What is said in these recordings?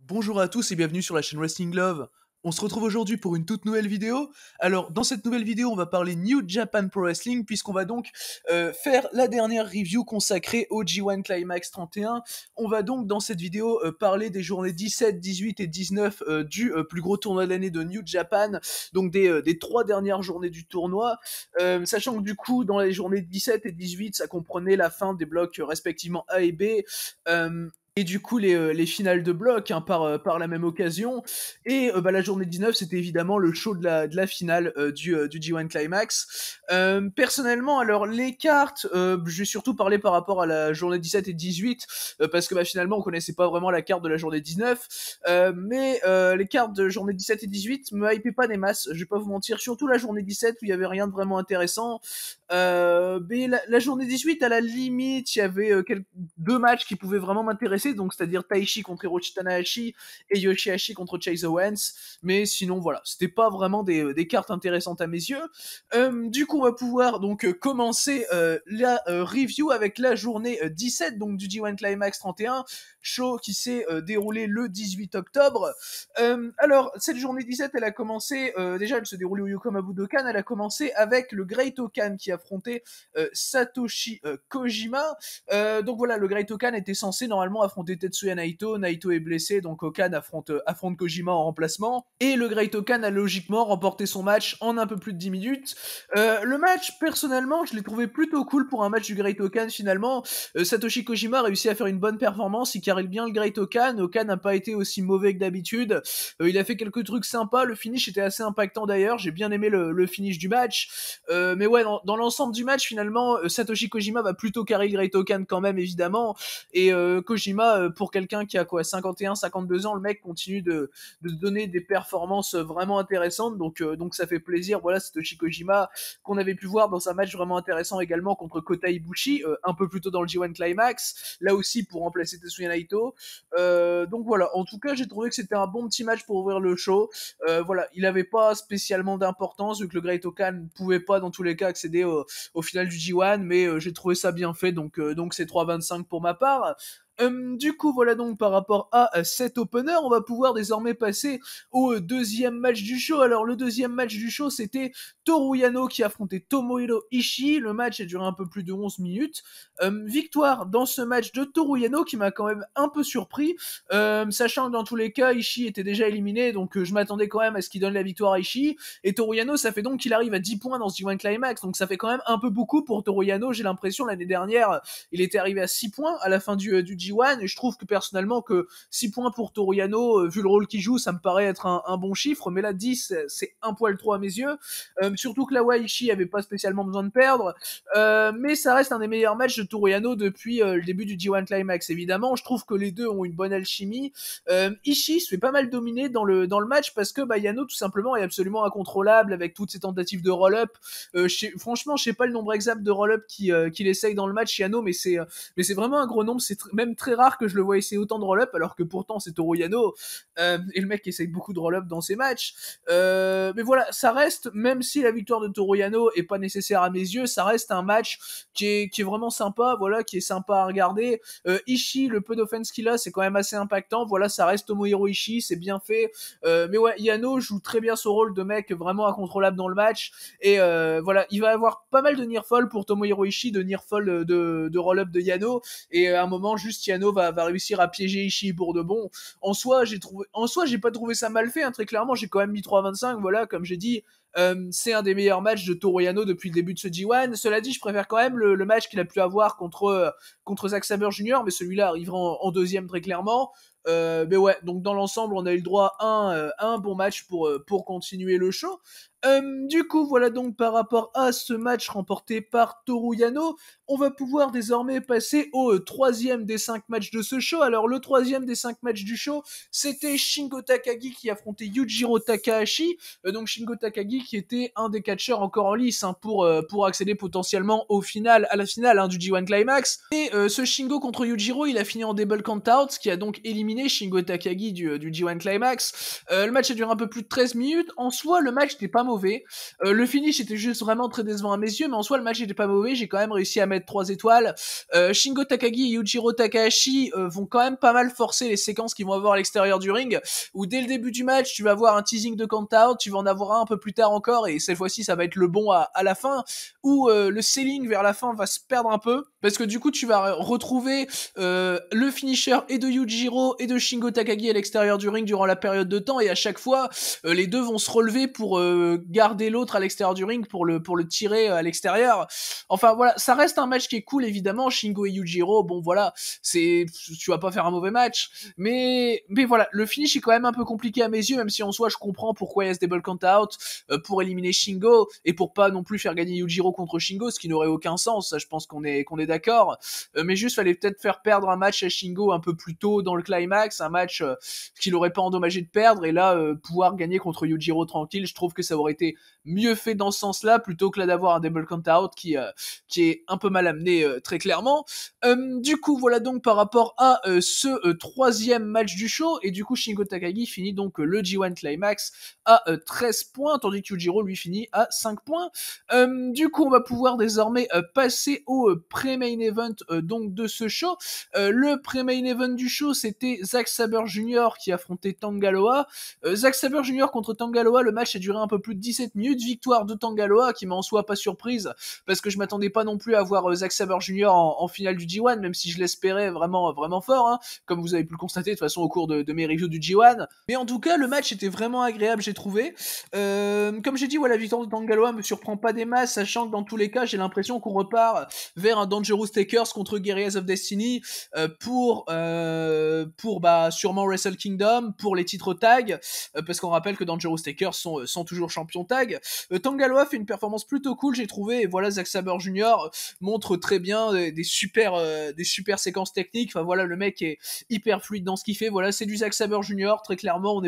Bonjour à tous et bienvenue sur la chaîne Wrestling Love. On se retrouve aujourd'hui pour une toute nouvelle vidéo. Alors dans cette nouvelle vidéo on va parler New Japan Pro Wrestling puisqu'on va donc faire la dernière review consacrée au G1 Climax 31. On va donc dans cette vidéo parler des journées 17, 18 et 19 du plus gros tournoi de l'année de New Japan, donc des 3 dernières journées du tournoi, sachant que du coup dans les journées 17 et 18 ça comprenait la fin des blocs respectivement A et B, et du coup les finales de bloc par la même occasion. Et la journée 19 c'était évidemment le show de la finale du G1 Climax. Personnellement alors les cartes, je vais surtout parler par rapport à la journée 17 et 18 parce que finalement on connaissait pas vraiment la carte de la journée 19, mais les cartes de journée 17 et 18 me hypaient pas des masses, je vais pas vous mentir, surtout la journée 17 où il y avait rien de vraiment intéressant. Mais la journée 18 à la limite il y avait deux matchs qui pouvaient vraiment m'intéresser, donc c'est-à-dire Taichi contre Hiroshi Tanahashi et Yoshihashi contre Chase Owens, mais sinon voilà, c'était pas vraiment des cartes intéressantes à mes yeux. Du coup on va pouvoir donc commencer la review avec la journée 17 donc du G1 Climax 31, show qui s'est déroulé le 18 octobre. Alors cette journée 17 elle a commencé, déjà elle se déroulait au Yokohama Budokan, elle a commencé avec le Great Okan qui affrontait Satoshi Kojima. Donc voilà, le Great Okan était censé normalement affronter Tetsuya Naito. Naito est blessé, donc Okan affronte Kojima en remplacement. Et le Great Okan a logiquement remporté son match en un peu plus de 10 minutes. Le match, personnellement, je l'ai trouvé plutôt cool pour un match du Great Okan finalement. Satoshi Kojima a réussi à faire une bonne performance, il carrille bien le Great Okan. Okan n'a pas été aussi mauvais que d'habitude. Il a fait quelques trucs sympas, le finish était assez impactant d'ailleurs, j'ai bien aimé le finish du match. Mais ouais, dans l'ensemble du match, finalement, Satoshi Kojima va plutôt carrer le Great Okan quand même, évidemment. Et Kojima, pour quelqu'un qui a 51, 52 ans, le mec continue de donner des performances vraiment intéressantes. Donc ça fait plaisir. Voilà, Satoshi Kojima, qu'on avait pu voir dans un match vraiment intéressant également contre Kota Ibushi, un peu plus tôt dans le G1 Climax, là aussi pour remplacer Tetsuya Naito. Donc voilà, en tout cas, j'ai trouvé que c'était un bon petit match pour ouvrir le show. Voilà, il avait pas spécialement d'importance, vu que le Great Okan ne pouvait pas dans tous les cas accéder au final du G1, mais j'ai trouvé ça bien fait, donc c'est 3,25 pour ma part. Du coup, voilà donc par rapport à cet opener, on va pouvoir désormais passer au deuxième match du show. Alors le deuxième match du show, c'était Toru Yano qui affrontait Tomohiro Ishii. Le match a duré un peu plus de 11 minutes. Victoire dans ce match de Toru Yano qui m'a quand même un peu surpris, sachant que dans tous les cas, Ishii était déjà éliminé, donc je m'attendais quand même à ce qu'il donne la victoire à Ishii. Et Toru Yano, ça fait donc qu'il arrive à 10 points dans ce G1 Climax, donc ça fait quand même un peu beaucoup pour Toru Yano. J'ai l'impression l'année dernière, il était arrivé à 6 points à la fin du G1, et je trouve que personnellement que 6 points pour Toru Yano, vu le rôle qu'il joue, ça me paraît être un bon chiffre, mais là 10, c'est un poil trop à mes yeux. Surtout que là, Ishii avait pas spécialement besoin de perdre, mais ça reste un des meilleurs matchs de Toru Yano depuis le début du G1 Climax, évidemment. Je trouve que les deux ont une bonne alchimie. Ishii se fait pas mal dominer dans le match parce que Yano tout simplement est absolument incontrôlable avec toutes ses tentatives de roll-up. Franchement, je sais pas le nombre exact de roll-up qu'il essaye dans le match, Yano, mais c'est vraiment un gros nombre. C'est même très rare que je le vois essayer autant de roll-up, alors que pourtant c'est Toru Yano, et le mec essaye beaucoup de roll-up dans ses matchs. Mais voilà, ça reste, même si la victoire de Toru Yano est pas nécessaire à mes yeux, ça reste un match qui est vraiment sympa, voilà, qui est sympa à regarder. Ishii, le peu d'offense qu'il a, c'est quand même assez impactant. Voilà, ça reste Tomohiro Ishii, c'est bien fait. Mais ouais, Yano joue très bien son rôle de mec vraiment incontrôlable dans le match. Et voilà, il va avoir pas mal de nearfall pour Tomohiro Ishii, de nearfall de roll-up de Yano. Et à un moment, juste Yano va réussir à piéger Ishii pour de bon. En soi, j'ai pas trouvé ça mal fait, hein, très clairement. J'ai quand même mis 3,25. Voilà, comme j'ai dit. C'est un des meilleurs matchs de Toru Yano depuis le début de ce G1. Cela dit, je préfère quand même le match qu'il a pu avoir contre Zack Sabre Jr., mais celui-là arrivera en deuxième très clairement. Mais ouais, donc dans l'ensemble, on a eu le droit à un bon match pour continuer le show. Du coup, voilà donc par rapport à ce match remporté par Toru Yano, on va pouvoir désormais passer au troisième des 5 matchs de ce show. Alors le troisième des 5 matchs du show, c'était Shingo Takagi qui affrontait Yujiro Takahashi. Donc Shingo Takagi qui était un des catcheurs encore en lice, hein, pour accéder potentiellement à la finale, hein, du G1 Climax. Et ce Shingo contre Yujiro, il a fini en double count-out, ce qui a donc éliminé Shingo Takagi du G1 Climax. Le match a duré un peu plus de 13 minutes. En soi, le match n'était pas mauvais. Le finish était juste vraiment très décevant à mes yeux, mais en soi le match était pas mauvais, j'ai quand même réussi à mettre 3 étoiles. Shingo Takagi et Yujiro Takahashi vont quand même pas mal forcer les séquences qu'ils vont avoir à l'extérieur du ring, où dès le début du match tu vas avoir un teasing de count-out, tu vas en avoir un peu plus tard encore, et cette fois-ci ça va être le bon à la fin, où le selling vers la fin va se perdre un peu, parce que du coup tu vas retrouver le finisher et de Yujiro et de Shingo Takagi à l'extérieur du ring durant la période de temps, et à chaque fois les deux vont se relever pour garder l'autre à l'extérieur du ring pour le tirer à l'extérieur. Enfin voilà, ça reste un match qui est cool évidemment. Shingo et Yujiro, bon voilà, tu vas pas faire un mauvais match, mais voilà, le finish est quand même un peu compliqué à mes yeux, même si en soi je comprends pourquoi il y a ce double count out pour éliminer Shingo et pour pas non plus faire gagner Yujiro contre Shingo, ce qui n'aurait aucun sens. Ça, je pense qu'on est d'accord. Mais juste fallait peut-être faire perdre un match à Shingo un peu plus tôt dans le climax, un match qu'il aurait pas endommagé de perdre, et là pouvoir gagner contre Yujiro tranquille. Je trouve que ça aurait été mieux fait dans ce sens-là plutôt que là d'avoir un double count out qui est un peu mal amené très clairement. Du coup voilà donc par rapport à ce troisième match du show, et du coup Shingo Takagi finit donc le G1 Climax à 13 points, tandis que Yujiro lui finit à 5 points. Du coup on va pouvoir désormais passer au pré-main event donc de ce show. Le pré-main event du show, c'était Zack Sabre Jr. qui affrontait Tanga Loa. Zack Sabre Jr. contre Tanga Loa, le match a duré un peu plus de 17 minutes, victoire de Tanga Loa qui m'a en soi pas surprise, parce que je m'attendais pas non plus à voir Zack Sabre Jr. en finale du G1, même si je l'espérais vraiment, vraiment fort, hein, comme vous avez pu le constater de toute façon au cours de mes reviews du G1. Mais en tout cas, le match était vraiment agréable, j'ai trouvé. Comme j'ai dit, voilà, la victoire de Tanga Loa me surprend pas des masses, sachant que dans tous les cas, j'ai l'impression qu'on repart vers un Dangerous Takers contre Guerrillas of Destiny pour sûrement Wrestle Kingdom, pour les titres tag, parce qu'on rappelle que Dangerous Takers sont toujours champions tag. Tanga Loa fait une performance plutôt cool, j'ai trouvé, et voilà, Zack Sabre Jr. montre très bien des super séquences techniques. Enfin voilà, le mec est hyper fluide dans ce qu'il fait. Voilà, c'est du Zack Sabre Jr. Très clairement,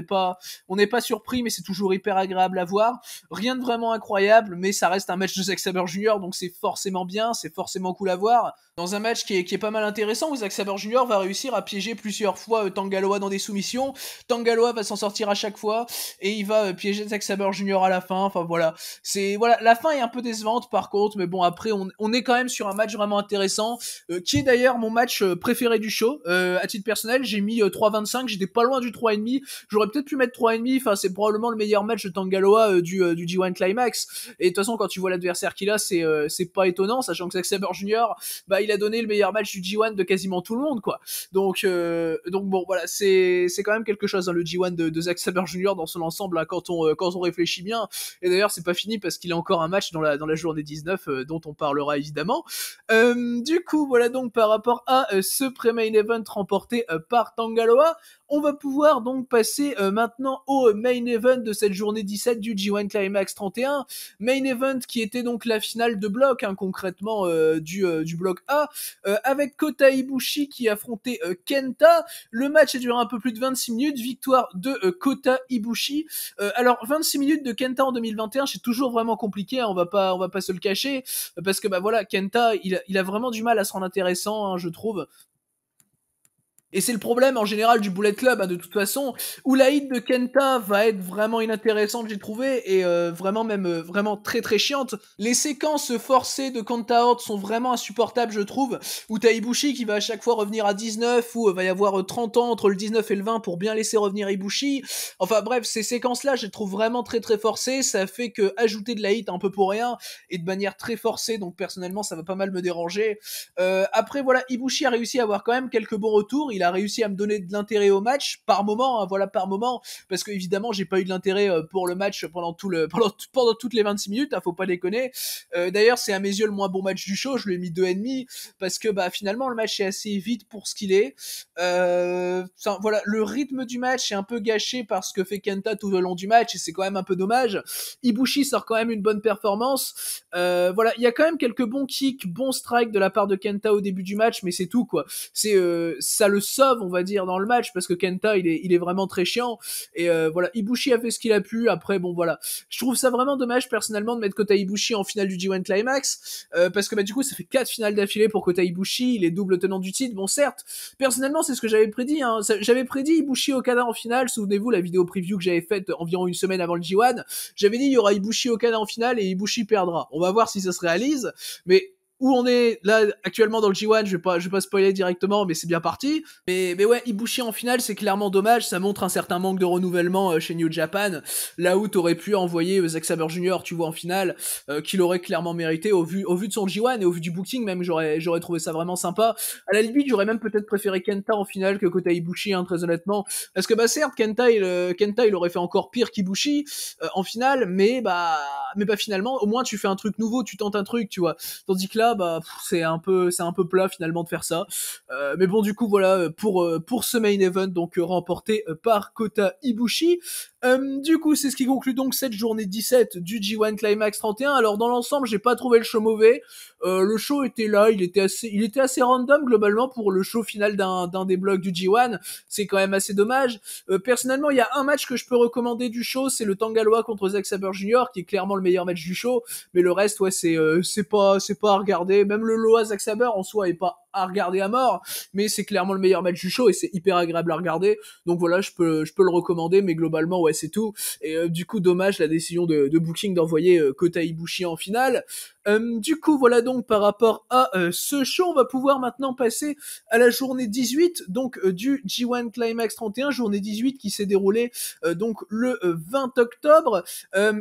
on n'est pas surpris, mais c'est toujours hyper agréable à voir. Rien de vraiment incroyable, mais ça reste un match de Zack Sabre Jr. donc c'est forcément bien, c'est forcément cool à voir. Dans un match qui est pas mal intéressant, où Zack Sabre Jr. va réussir à piéger plusieurs fois Tanga Loa dans des soumissions. Tanga Loa va s'en sortir à chaque fois, et il va piéger Zack Sabre Jr. à la fin. Enfin voilà, la fin est un peu décevante par contre, mais bon après on est quand même sur un match vraiment intéressant, qui est d'ailleurs mon match préféré du show. À titre personnel, j'ai mis 3,25, j'étais pas loin du 3,5, j'aurais peut-être pu mettre 3,5, enfin c'est probablement le meilleur match de Tanga Loa du G1 Climax, et de toute façon quand tu vois l'adversaire qu'il a, c'est pas étonnant, sachant que Zack Sabre Jr. il a donné le meilleur match du G1 de quasiment tout le monde, quoi. Donc bon voilà, c'est quand même quelque chose, hein, le G1 de Zack Sabre Jr. dans son ensemble, là, quand on réfléchit bien. Et d'ailleurs c'est pas fini parce qu'il a encore un match dans la journée 19 dont on parlera évidemment. Du coup voilà donc par rapport à ce pré-main event remporté par Tanga Loa, on va pouvoir donc passer maintenant au main event de cette journée 17 du G1 Climax 31. Main event qui était donc la finale de bloc, hein, concrètement du bloc A, avec Kota Ibushi qui affrontait Kenta. Le match a duré un peu plus de 26 minutes, victoire de Kota Ibushi. Alors 26 minutes de Kenta en 2021, c'est toujours vraiment compliqué, hein, on va pas se le cacher, parce que voilà, Kenta il a vraiment du mal à se rendre intéressant, hein, je trouve. Et c'est le problème en général du Bullet Club, hein, de toute façon, où la hit de Kenta va être vraiment inintéressante, j'ai trouvé, et vraiment même vraiment très très chiante. Les séquences forcées de Kenta Out sont vraiment insupportables, je trouve, où t'as Ibushi qui va à chaque fois revenir à 19, où va y avoir 30 ans entre le 19 et le 20 pour bien laisser revenir Ibushi. Enfin bref, ces séquences-là, je les trouve vraiment très très forcées, ça fait que ajouter de la hit un peu pour rien, et de manière très forcée, donc personnellement ça va pas mal me déranger. Après voilà, Ibushi a réussi à avoir quand même quelques bons retours, il a réussi à me donner de l'intérêt au match par moment, hein, voilà, par moment, parce que évidemment j'ai pas eu de l'intérêt pour le match pendant toutes les 26 minutes, hein, faut pas déconner. D'ailleurs c'est à mes yeux le moins bon match du show, je lui ai mis 2,5 parce que finalement le match est assez vite pour ce qu'il est. Voilà, le rythme du match est un peu gâché par ce que fait Kenta tout au long du match, et c'est quand même un peu dommage. Ibushi sort quand même une bonne performance. Voilà, il y a quand même quelques bons kicks, bons strikes de la part de Kenta au début du match, mais c'est tout, quoi. Ça le sauve, on va dire, dans le match, parce que Kenta, il est vraiment très chiant. Et voilà, Ibushi a fait ce qu'il a pu. Après, bon, voilà. Je trouve ça vraiment dommage, personnellement, de mettre Kota Ibushi en finale du G1 Climax, parce que, bah, du coup, ça fait 4 finales d'affilée pour Kota Ibushi, il est double tenant du titre. Bon, certes, personnellement, c'est ce que j'avais prédit, hein. J'avais prédit Ibushi Okada en finale. Souvenez-vous, la vidéo preview que j'avais faite environ une semaine avant le G1. J'avais dit, il y aura Ibushi Okada en finale et Ibushi perdra. On va voir si ça se réalise. Mais où on est là actuellement dans le G1, je vais pas spoiler directement, mais c'est bien parti. Mais ouais, Ibushi en finale, c'est clairement dommage, ça montre un certain manque de renouvellement chez New Japan, là où t'aurais pu envoyer Zack Sabre Jr., tu vois, en finale, qu'il aurait clairement mérité au vu de son G1 et au vu du booking même, j'aurais trouvé ça vraiment sympa. À la limite, j'aurais même peut-être préféré Kenta en finale que Kota Ibushi, hein, très honnêtement, parce que bah certes, Kenta il aurait fait encore pire qu'Ibushi en finale, mais bah finalement, au moins tu fais un truc nouveau, tu tentes un truc, tu vois. Tandis que là, bah, c'est un peu plat finalement de faire ça. Mais bon, du coup, voilà, pour ce main event, donc remporté par Kota Ibushi. Du coup, c'est ce qui conclut donc cette journée 17 du G1 Climax 31. Alors, dans l'ensemble, j'ai pas trouvé le show mauvais. Le show était là, il était assez random globalement pour le show final d'un des blocs du G1. C'est quand même assez dommage. Personnellement, il y a un match que je peux recommander du show, c'est le Tangaloa contre Zack Sabre Jr., qui est clairement le meilleur match du show. Mais le reste, ouais, c'est pas à regarder. Même le Loa Zack Sabre en soi est pas à regarder à mort, mais c'est clairement le meilleur match du show et c'est hyper agréable à regarder. Donc voilà, je peux le recommander, mais globalement, ouais, c'est tout. Et du coup, dommage la décision de Booking d'envoyer Kota Ibushi en finale. Du coup, voilà donc par rapport à ce show, on va pouvoir maintenant passer à la journée 18, donc du G1 Climax 31, journée 18 qui s'est déroulée donc le 20 octobre,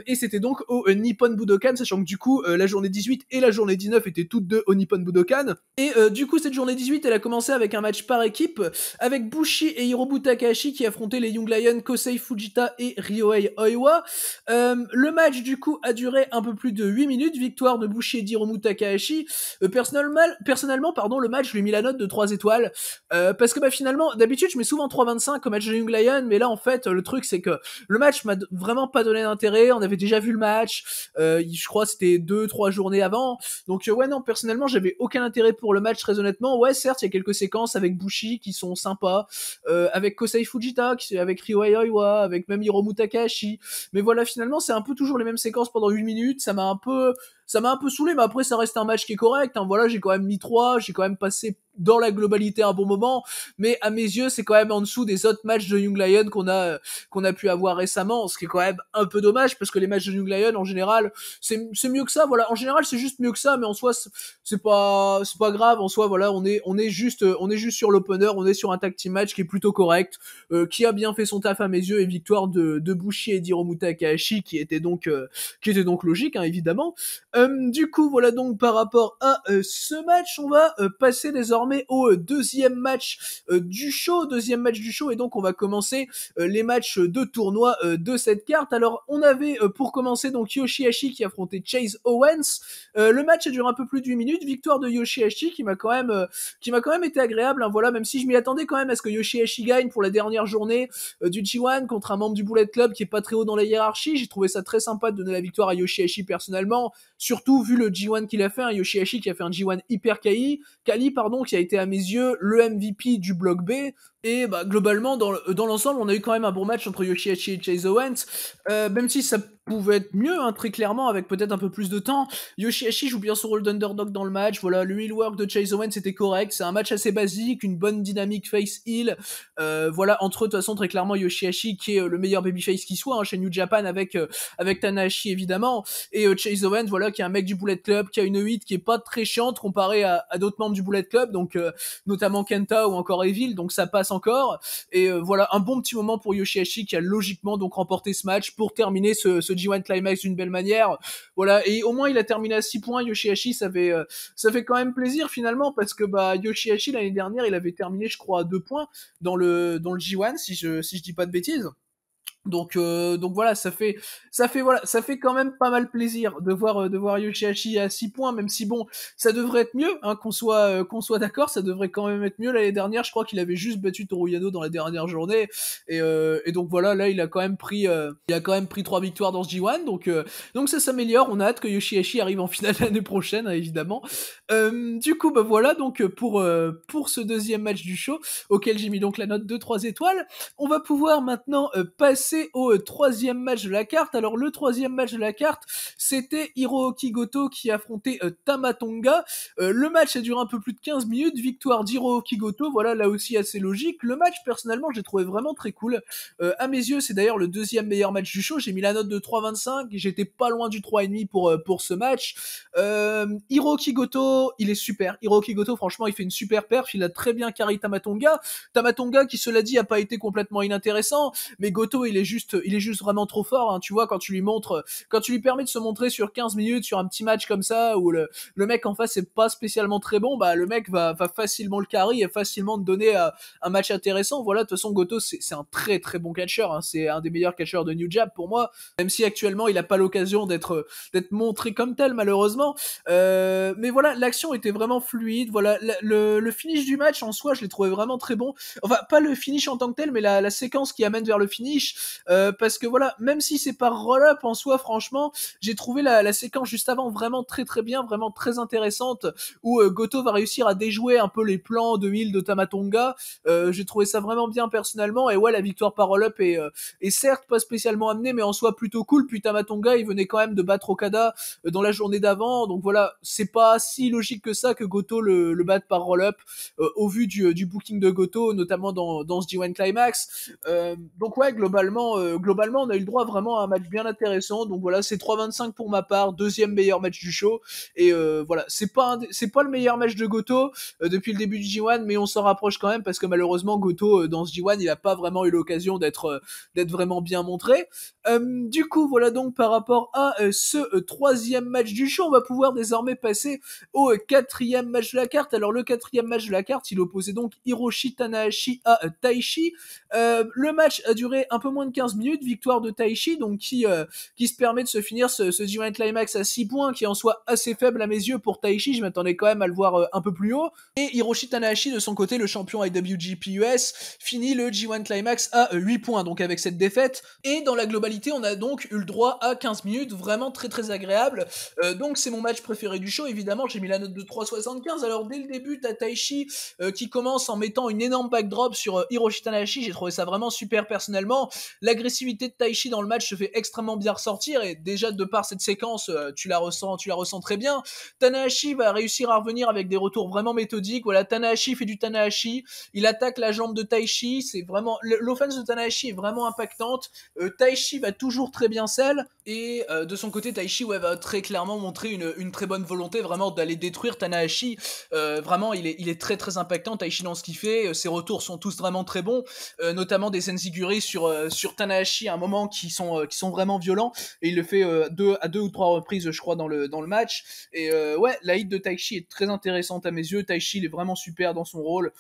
et c'était donc au Nippon Budokan, sachant que du coup la journée 18 et la journée 19 étaient toutes deux au Nippon Budokan. Et du coup, cette journée 18, elle a commencé avec un match par équipe, avec Bushi et Hiromu Takahashi qui affrontaient les Young Lions, Kosei Fujita et Ryohei Oiwa. Le match, du coup, a duré un peu plus de 8 minutes, victoire de Bushi et d'Hiromu Takahashi. Personnellement, pardon, le match, je lui ai mis la note de 3 étoiles, parce que bah, finalement, d'habitude, je mets souvent 3,25 au match de Young Lions, mais là, en fait, le truc, c'est que le match m'a vraiment pas donné d'intérêt, on avait déjà vu le match, je crois que c'était 2-3 journées avant, donc ouais, non, personnellement, j'avais aucun intérêt pour le match, très honnêtement. Ouais, certes, il y a quelques séquences avec Bushi qui sont sympas, avec Kosei Fujita, avec Ryohei Oiwa, avec même Hiromu Takahashi, mais voilà, finalement, c'est un peu toujours les mêmes séquences pendant 8 minutes, ça m'a un peu saoulé, mais après ça reste un match qui est correct, hein. Voilà, j'ai quand même mis 3, j'ai quand même passé dans la globalité un bon moment, mais à mes yeux c'est quand même en dessous des autres matchs de Young Lion qu'on a pu avoir récemment, ce qui est quand même un peu dommage parce que les matchs de Young Lion en général c'est mieux que ça, voilà, en général c'est juste mieux que ça, mais en soi c'est pas grave, en soi voilà, on est juste sur l'opener, on est sur un tag team match qui est plutôt correct, qui a bien fait son taf à mes yeux, et victoire de Bushi et d'Hiromu Takahashi qui était donc logique, hein, évidemment. Du coup, voilà donc par rapport à ce match, on va passer désormais au deuxième match du show, et donc on va commencer les matchs de tournoi de cette carte. Alors, on avait pour commencer donc Yoshihashi qui affrontait Chase Owens. Le match a duré un peu plus de 8 minutes, victoire de Yoshihashi qui m'a quand même été agréable, hein, voilà, même si je m'y attendais quand même à ce que Yoshihashi gagne pour la dernière journée du G1 contre un membre du Bullet Club qui est pas très haut dans la hiérarchie. J'ai trouvé ça très sympa de donner la victoire à Yoshihashi personnellement, surtout vu le G1 qu'il a fait, hein, Yoshihashi qui a fait un G1 hyper quali, qui a été à mes yeux le MVP du bloc B. Et bah, globalement, dans l'ensemble, on a eu quand même un bon match entre Yoshihashi et Chase Owens, même si ça pouvait être mieux, hein, très clairement, avec peut-être un peu plus de temps. Yoshihashi joue bien son rôle d'underdog dans le match, voilà, le heel work de Chase Owens était correct, c'est un match assez basique, une bonne dynamique face-heel, voilà, entre eux, de toute façon, très clairement, Yoshihashi qui est le meilleur babyface qui soit, hein, chez New Japan, avec Tanahashi, évidemment, et Chase Owens, voilà, qui est un mec du Bullet Club, qui a une hit qui est pas très chiante comparé à d'autres membres du Bullet Club, donc notamment Kenta ou encore Evil, donc ça passe encore. Et voilà, un bon petit moment pour Yoshihashi qui a logiquement donc remporté ce match pour terminer ce G1 Climax d'une belle manière. Voilà, et au moins il a terminé à 6 points, Yoshihashi, ça fait quand même plaisir finalement, parce que bah Yoshihashi l'année dernière il avait terminé je crois à 2 points dans le G1 si je dis pas de bêtises. Donc voilà, ça fait quand même pas mal plaisir de voir Yoshihashi à 6 points, même si bon, ça devrait être mieux, hein, qu'on soit d'accord, ça devrait quand même être mieux. L'année dernière, je crois qu'il avait juste battu Toru Yano dans la dernière journée, et donc voilà, là il a quand même pris 3 victoires dans ce G1, donc ça s'améliore. On a hâte que Yoshihashi arrive en finale l'année prochaine, hein, évidemment. Du coup, bah voilà, donc pour ce deuxième match du show, auquel j'ai mis donc la note de 3 étoiles. On va pouvoir maintenant passer au troisième match de la carte. Alors le troisième match de la carte, c'était Hiroki Goto qui affrontait Tama Tonga. Le match a duré un peu plus de 15 minutes, victoire d'Hiroki Goto, voilà, là aussi assez logique. Le match, personnellement, j'ai trouvé vraiment très cool. À mes yeux, c'est d'ailleurs le deuxième meilleur match du show. J'ai mis la note de 3,25, j'étais pas loin du 3,5 pour ce match. Hiroki Goto, il est super. Hiroki Goto, franchement, il fait une super perf, il a très bien carry Tama Tonga. Tama Tonga, qui cela dit a pas été complètement inintéressant, mais Goto il est juste vraiment trop fort, hein. Tu vois, quand tu lui permets de se montrer sur 15 minutes sur un petit match comme ça où le mec en face est pas spécialement très bon, bah le mec va facilement le carry et facilement te donner un match intéressant. Voilà, de toute façon Goto c'est un très très bon catcheur, hein. C'est un des meilleurs catcheurs de New Jap pour moi, même si actuellement il a pas l'occasion d'être montré comme tel malheureusement. Mais voilà, l'action était vraiment fluide. Voilà, le finish du match en soi, je l'ai trouvé vraiment très bon. Enfin, pas le finish en tant que tel, mais la séquence qui amène vers le finish. Parce que voilà, même si c'est pas roll-up en soi, franchement, j'ai trouvé la séquence juste avant vraiment très très bien, vraiment très intéressante, où Goto va réussir à déjouer un peu les plans de heal de Tama Tonga. J'ai trouvé ça vraiment bien personnellement. Et ouais, la victoire par roll-up est certes pas spécialement amenée, mais en soi plutôt cool. Puis Tama Tonga, il venait quand même de battre Okada dans la journée d'avant. Donc voilà, c'est pas si logique que ça que Goto le batte par roll-up, au vu du booking de Goto, notamment dans ce G1 Climax. Donc ouais, globalement, on a eu le droit vraiment à un match bien intéressant. Donc voilà, c'est 3,25 pour ma part, deuxième meilleur match du show. Et voilà, c'est pas le meilleur match de Goto depuis le début du G1, mais on s'en rapproche quand même parce que malheureusement Goto dans ce G1, il a pas vraiment eu l'occasion d'être vraiment bien montré. Du coup, voilà donc par rapport à ce troisième match du show, on va pouvoir désormais passer au quatrième match de la carte. Alors le quatrième match de la carte, il opposait donc Hiroshi Tanahashi à Taichi. Le match a duré un peu moins de 15 minutes, victoire de Taichi, donc qui se permet de se finir ce G1 Climax à 6 points, qui est en soi assez faible à mes yeux pour Taichi. Je m'attendais quand même à le voir un peu plus haut. Et Hiroshi Tanahashi, de son côté, le champion IWGP US, finit le G1 Climax à 8 points, donc avec cette défaite. Et dans la globalité, on a donc eu le droit à 15 minutes, vraiment très très agréable. Donc c'est mon match préféré du show, évidemment, j'ai mis la note de 3,75. Alors dès le début, t'as Taichi qui commence en mettant une énorme backdrop sur Hiroshi Tanahashi, j'ai trouvé ça vraiment super personnellement. L'agressivité de Taichi dans le match se fait extrêmement bien ressortir, et déjà de par cette séquence, tu la ressens très bien. Tanahashi va réussir à revenir avec des retours vraiment méthodiques. Voilà, Tanahashi fait du Tanahashi, il attaque la jambe de Taichi, c'est vraiment, l'offense de Tanahashi est vraiment impactante. Taichi va toujours très bien sell, et de son côté Taichi va très clairement montrer une très bonne volonté vraiment d'aller détruire Tanahashi. Vraiment il est très très impactant Taichi dans ce qu'il fait, ses retours sont tous vraiment très bons, notamment des senziguri sur Tanahashi à un moment qui sont vraiment violents, et il le fait à deux ou trois reprises je crois dans le match. Et ouais, la hit de Taichi est très intéressante à mes yeux. Taichi il est vraiment super dans son rôle.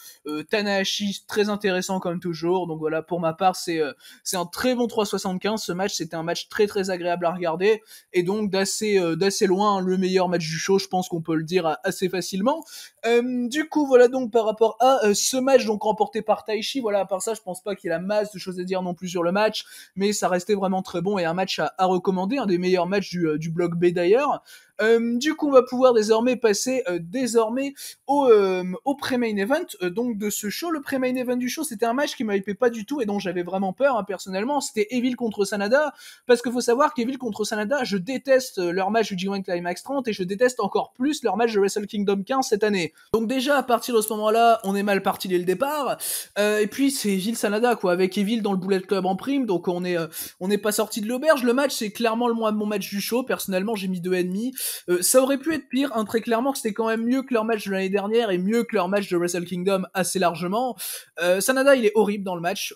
Tanahashi très intéressant comme toujours. Donc voilà, pour ma part c'est un très bon 3,75. Ce match, c'était un match très très agréable à regarder, et donc d'assez loin le meilleur match du show, je pense qu'on peut le dire assez facilement. Du coup voilà donc par rapport à ce match donc remporté par Taichi, voilà, à part ça je pense pas qu'il y ait la masse de choses à dire non plus sur le match, mais ça restait vraiment très bon et un match à recommander, un des meilleurs matchs du bloc B d'ailleurs. Du coup on va pouvoir désormais passer au pré-main event donc de ce show. Le pré-main event du show, c'était un match qui m'hypait pas du tout et dont j'avais vraiment peur, hein, personnellement. C'était Evil contre Sanada, parce qu'il faut savoir qu'Evil contre Sanada, je déteste leur match du G1 Climax 30 et je déteste encore plus leur match de Wrestle Kingdom 15 cette année. Donc déjà à partir de ce moment-là, on est mal parti dès le départ. Et puis c'est Evil Sanada quoi, avec Evil dans le Bullet Club en prime, donc on est pas sorti de l'auberge. Le match c'est clairement le moins bon match du show. Personnellement j'ai mis 2,5. Ça aurait pu être pire, hein, très clairement, c'était quand même mieux que leur match de l'année dernière et mieux que leur match de Wrestle Kingdom assez largement. Sanada, il est horrible dans le match.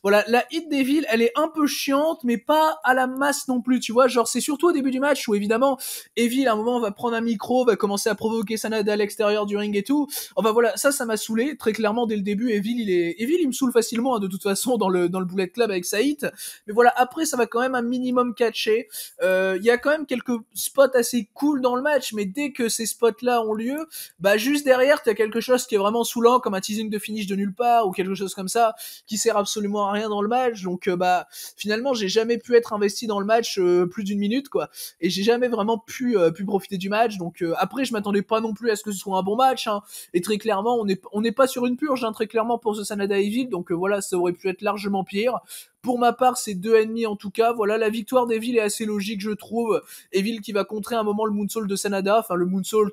Voilà, la hit d'Evil, elle est un peu chiante, mais pas à la masse non plus, tu vois. Genre, c'est surtout au début du match où évidemment, Evil, à un moment, va prendre un micro, va commencer à provoquer Sanada à l'extérieur du ring et tout. Enfin voilà, ça m'a saoulé très clairement dès le début. Evil, il me saoule facilement hein, de toute façon dans le Bullet Club avec sa hit. Mais voilà, après ça va quand même un minimum catcher. Il y a quand même quelques spots assez cool dans le match, mais dès que ces spots-là ont lieu, bah juste derrière, t'as quelque chose qui est vraiment saoulant, comme un teasing de finish de nulle part ou quelque chose comme ça, qui sert absolument à rien dans le match. Donc bah finalement, j'ai jamais pu être investi dans le match plus d'une minute quoi, et j'ai jamais vraiment pu profiter du match. Donc après, je m'attendais pas non plus à ce que ce soit un bon match. Hein. Et très clairement, on n'est pas sur une purge, hein, très clairement pour ce Sanada Evil. Donc voilà, ça aurait pu être largement pire. Pour ma part, c'est 2,5 en tout cas. Voilà, la victoire d'Evil est assez logique, je trouve. Evil qui va contrer un moment le moonsault de Sanada, enfin le moonsault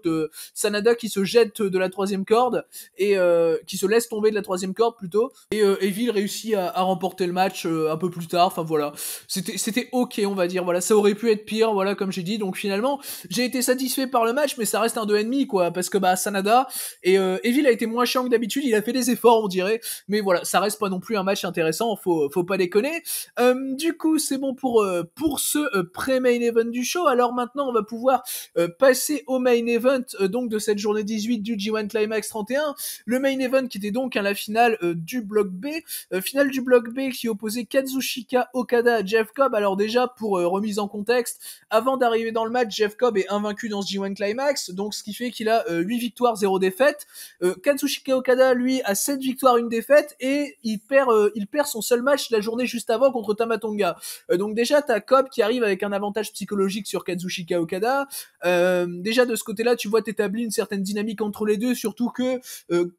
Sanada qui se jette de la troisième corde et qui se laisse tomber de la troisième corde plutôt. Et Evil réussit à remporter le match un peu plus tard. Enfin voilà, c'était ok, on va dire. Voilà, ça aurait pu être pire. Voilà, comme j'ai dit. Donc finalement, j'ai été satisfait par le match, mais ça reste un 2,5 quoi, parce que bah Sanada et Evil a été moins chiant que d'habitude. Il a fait des efforts, on dirait, mais voilà, ça reste pas non plus un match intéressant. Faut pas déconner. Du coup, c'est bon pour ce pré-main event du show. Alors maintenant, on va pouvoir passer au main event donc de cette journée 18 du G1 Climax 31. Le main event qui était donc la finale du bloc B. Finale du bloc B qui opposait Kazuchika Okada à Jeff Cobb. Alors déjà, pour remise en contexte, avant d'arriver dans le match, Jeff Cobb est invaincu dans ce G1 Climax, donc ce qui fait qu'il a 8 victoires, 0 défaites. Kazuchika Okada, lui, a 7 victoires, 1 défaite, et il perd son seul match la journée juste avant contre Tama Tonga. Donc déjà, t'as Cobb qui arrive avec un avantage psychologique sur Kazuchika Okada. Déjà, de ce côté-là, tu vois, t'établis une certaine dynamique entre les deux, surtout que